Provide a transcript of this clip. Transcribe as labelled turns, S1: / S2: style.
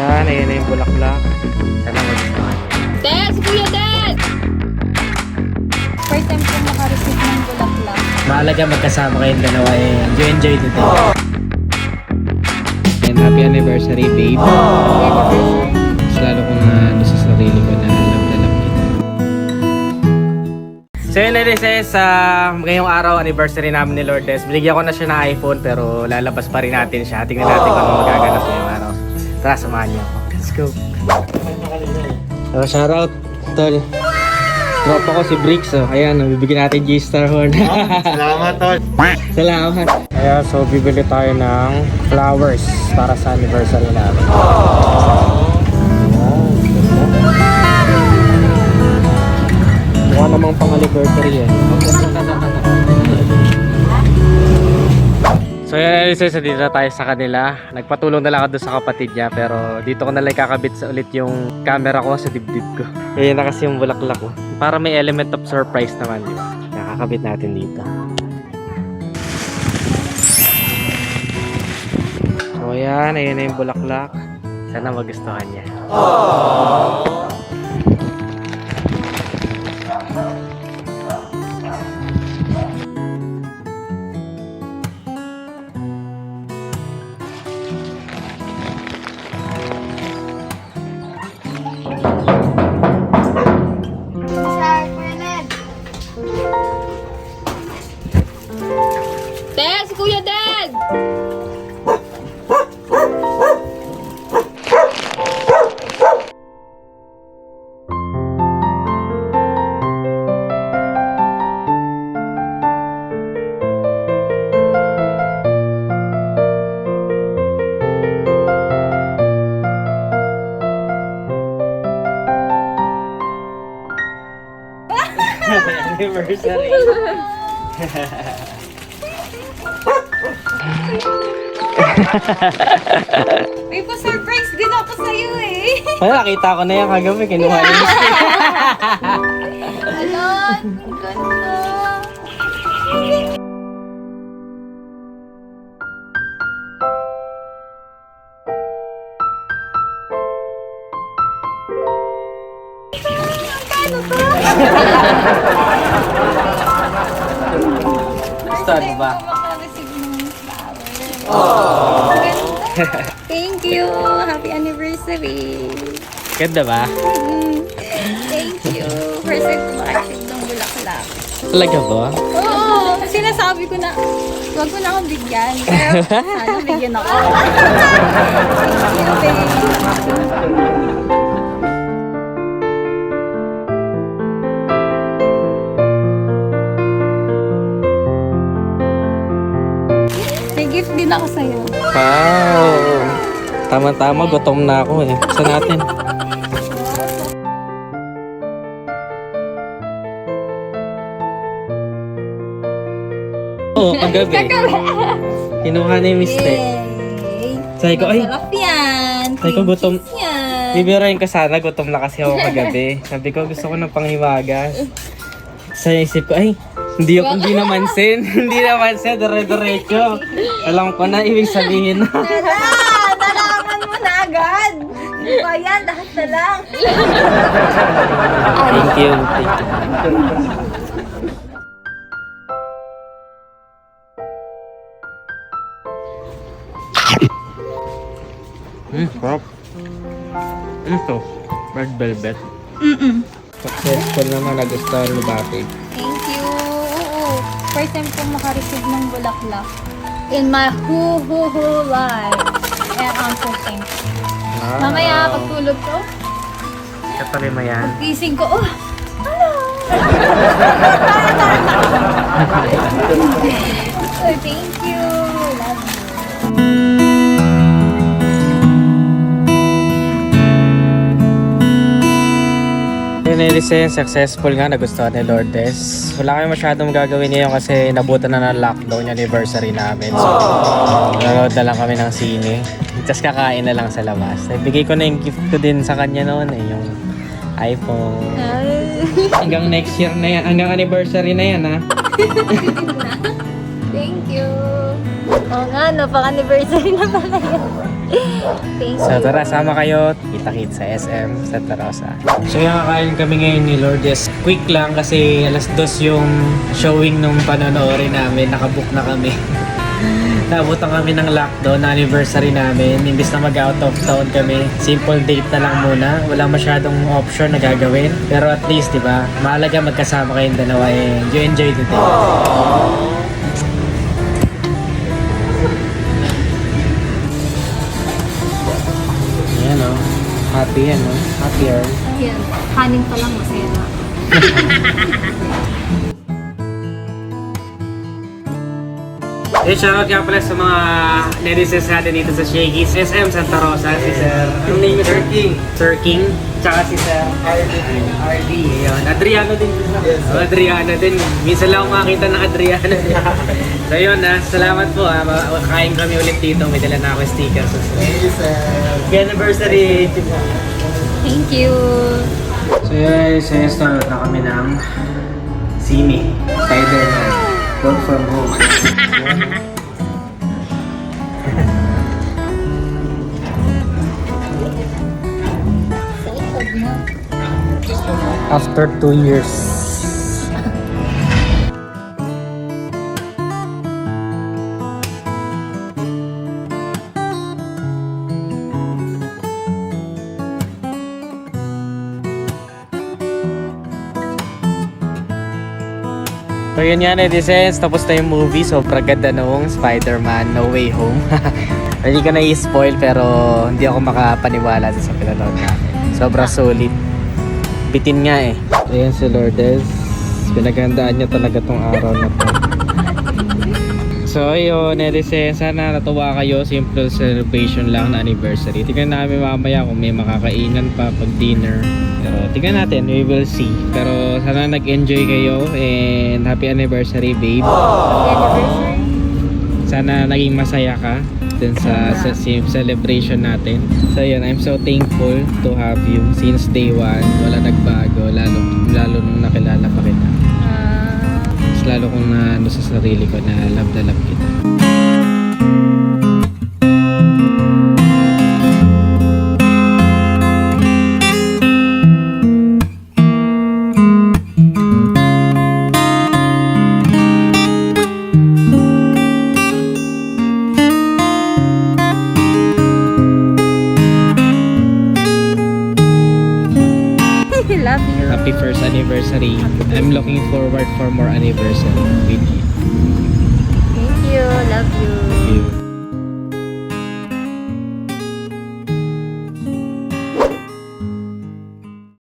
S1: Ayan, ayan na yung bulaklak. Sana mag-gustuhan niya.
S2: Des! Kuya Des! First time ko makareceive ng bulaklak.
S1: Mahalaga magkasama kayong dalawa and you enjoy the day. And happy anniversary, babe. Mas lalo kong ano sa sarili ko na alam kita. So yun na ngayong araw, anniversary namin ni Lourdes. Binigyan ko na siya ng iPhone pero lalabas pa rin natin siya. Tingnan natin kung ano magaganap ngayong araw. Tara, samahan niyo ako. Let's go. So, shoutout, tol. Tropa ko si Bricks, oh. Ayan, bibigyan natin G-Star horn.
S3: Salamat, tol.
S1: Salamat. Ayan, so bibili tayo ng flowers para sa anniversary namin. Mukha namang pang-anniversary eh. So yan, Alice, dito na tayo sa kanila. Nagpatulong na lang ako doon sa kapatid niya, pero dito ko na lang kakabit sa ulit yung camera ko sa dibdib ko. Ayan na kasi yung bulaklak ko. Para may element of surprise naman, di ba? Nakakabit natin dito. So ayan, ayan na yung bulaklak. Sana magustuhan niya.
S2: Des! Kuya Des!
S1: Anniversary.
S2: May pa-surprise din ako sa'yo eh.
S1: Wala, nakita ko na yan kagabi. Kinuha niya.
S2: Alon, ganda. Ano to?
S1: Gusto mo ba?
S2: Makareceive ng flower. Ganda. Thank you. Happy anniversary.
S1: Ganda ba?
S2: Thank you. First time ko makareceive ng bulaklak.
S1: Talaga ba?
S2: Oo. Sinasabi ko na, huwag ko na akong bigyan. Pero sana bigyan ako. Thank you, babe. May gift din ako sa'yo.
S1: Wow! Tama-tama, gutom na ako eh. Saan natin? Oo, kagabi. Kinuha na yung mistake.
S2: Yay!
S1: Sabi ko, ay,
S2: Masarap yan.
S1: sabi ko, gutom.
S2: Yan.
S1: Bibirahin ka sana, gutom na kasi ako kagabi. Sabi ko, gusto ko ng panghimagas. Sa isip ko, ay, hindi namansin. Hindi namansin, dire-diretso. Alam ko na, ibig sabihin na.
S2: Nalaman mo na agad. Hindi ba yan? Lahat na lang.
S1: Thank you, thank you. Sarap. Ito, red velvet. Successful naman, nagustuhan mo ba, babe?
S2: Thank you. Oo. First time ko makareceive ng bulaklak in my whole life. And I'm so thankful. Mamaya, pagtulog ko,
S1: Katuloy mo yan.
S2: gising ko, oh, hello! So, thank you. Love you.
S1: Nilisen, successful nga, nagustuhan ni Lourdes. Wala kami masyadong gagawin ngayon kasi nabutan na ng lockdown yung anniversary namin. So, nanonood na lang kami ng sine. Tapos kakain na lang sa labas. Bigay ko na yung gift ko din sa kanya noon eh, yung iPhone. Hanggang next year na yan, hanggang anniversary na yan ha.
S2: Thank you. Oo nga, no, pang-anniversary na pala yun. Thank
S1: So
S2: you.
S1: tara, sama kayo. Kita-kit sa SM Santa Rosa. So yung kakain kami ngayon ni Lourdes. Quick lang kasi alas 2 yung showing nung panonoorin namin. Nakabook na kami. Nabutan kami ng lockdown na anniversary namin. Imbis na mag-out of town kami, simple date na lang muna. Walang masyadong option na gagawin. Pero at least, di ba, mahalaga magkasama kayong dalawa and you enjoy the day. Ayan o. Happy yan o. Happier.
S2: Yan, kanin pa lang masaya na.
S1: Shoutout nga pala sa mga netizens natin dito sa Shaggy's SM Santa Rosa. Si Sir, yung name is Sir King. Sir King. Tsaka si Sir RD. Ayun. Adriano din.
S3: Yes, sir.
S1: Adriano din. Minsan lang ako makakita ng Adriano. So yun salamat po. Kain kami ulit dito. May dala na ako sticker. So,
S3: Thank you, sir.
S1: happy anniversary!
S2: Thank you.
S1: So yun, start na kami ng sini. Spider-Man. Work from home. After 2 years. So yun nga netizens, tapos na yung movie. Sobrang ganda noong Spider-Man No Way Home. Hindi ko na i-spoil pero hindi ako makapaniwala sa pinanood namin. Sobrang solid. Bitin nga eh. Ayan si Lourdes. Pinaghandaan niya talaga tong araw na to. So ayun, netizens, sana natuwa kayo. Simple celebration lang na anniversary. Tingnan namin mamaya kung may makakainan pa pag dinner. Pero tingnan natin, we will see. Pero sana nag-enjoy kayo and happy anniversary, babe.
S2: Happy anniversary.
S1: Sana naging masaya ka dun sa celebration natin. So yun, I'm so thankful to have you since day one. Wala nagbago, lalo nung nakilala pa kita. Mas lalo kong na sa sarili ko na love kita.
S2: Love you.
S1: Happy first anniversary. I'm looking forward for more anniversary with you.
S2: Thank you. Love you.
S1: Thank you.